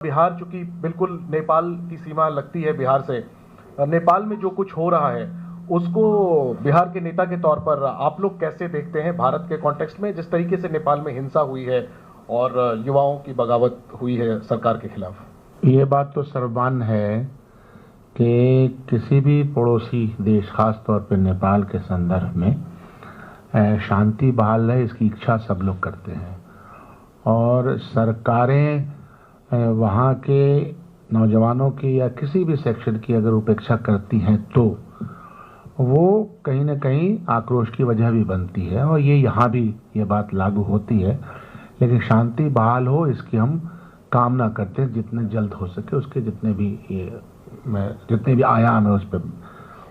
बिहार चूंकि बिल्कुल नेपाल की सीमा लगती है बिहार से, नेपाल में जो कुछ हो रहा है उसको बिहार के नेता के तौर पर आप लोग कैसे देखते हैं भारत के कॉन्टेक्स्ट में, जिस तरीके से नेपाल में हिंसा हुई है और युवाओं की बगावत हुई है सरकार के खिलाफ? ये बात तो सर्वमान्य है कि किसी भी पड़ोसी देश, खास तौर पर नेपाल के संदर्भ में शांति बहाल रहे, इसकी इच्छा सब लोग करते हैं। और सरकारें वहाँ के नौजवानों की या किसी भी सेक्शन की अगर उपेक्षा करती हैं तो वो कहीं ना कहीं आक्रोश की वजह भी बनती है, और ये यहाँ भी ये बात लागू होती है। लेकिन शांति बहाल हो, इसकी हम कामना करते हैं जितने जल्द हो सके। उसके जितने भी आयाम है उस पर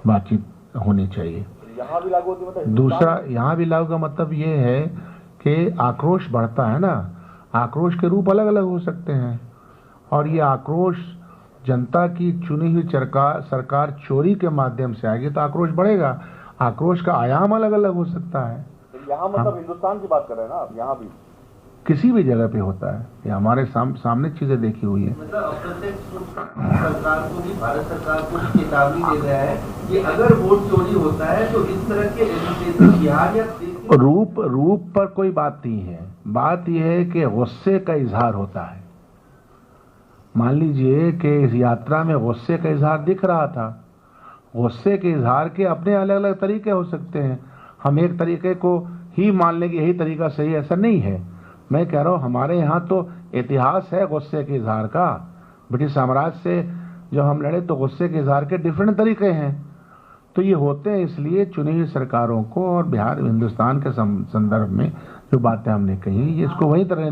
बातचीत होनी चाहिए। यहाँ भी लागू होती है मतलब दूसरा, यहाँ भी लागू का मतलब ये है कि आक्रोश बढ़ता है ना, आक्रोश के रूप अलग अलग हो सकते हैं, और ये आक्रोश जनता की चुनी हुई सरकार चोरी के माध्यम से आएगी तो आक्रोश बढ़ेगा। आक्रोश का आयाम अलग अलग हो सकता है। यहाँ मतलब हिंदुस्तान की बात कर रहे हैं ना आप? यहाँ भी किसी भी जगह पे होता है, ये हमारे सामने चीजें देखी हुई है। मतलब अप्रत्यक्ष सरकार को भी, भारत सरकार को भी चेतावनी दे रहा है कि अगर वोट चोरी होता है तो इस तरह के एजिटेशन बिहार या रूप पर कोई बात नहीं है। बात यह है कि गुस्से का इजहार होता है। मान लीजिए कि इस यात्रा में गुस्से का इजहार दिख रहा था। गुस्से के इजहार के अपने अलग अलग तरीके हो सकते हैं। हम एक तरीके को ही मान लें कि यही तरीका सही है, ऐसा नहीं है। मैं कह रहा हूँ हमारे यहाँ तो इतिहास है गुस्से के इजहार का। ब्रिटिश साम्राज्य से जब हम लड़े तो गुस्से के इजहार के डिफरेंट तरीके हैं। तो ये होते हैं, इसलिए चुनी हुई सरकारों को और बिहार हिंदुस्तान के संदर्भ में जो बातें हमने कही, इसको वही तरह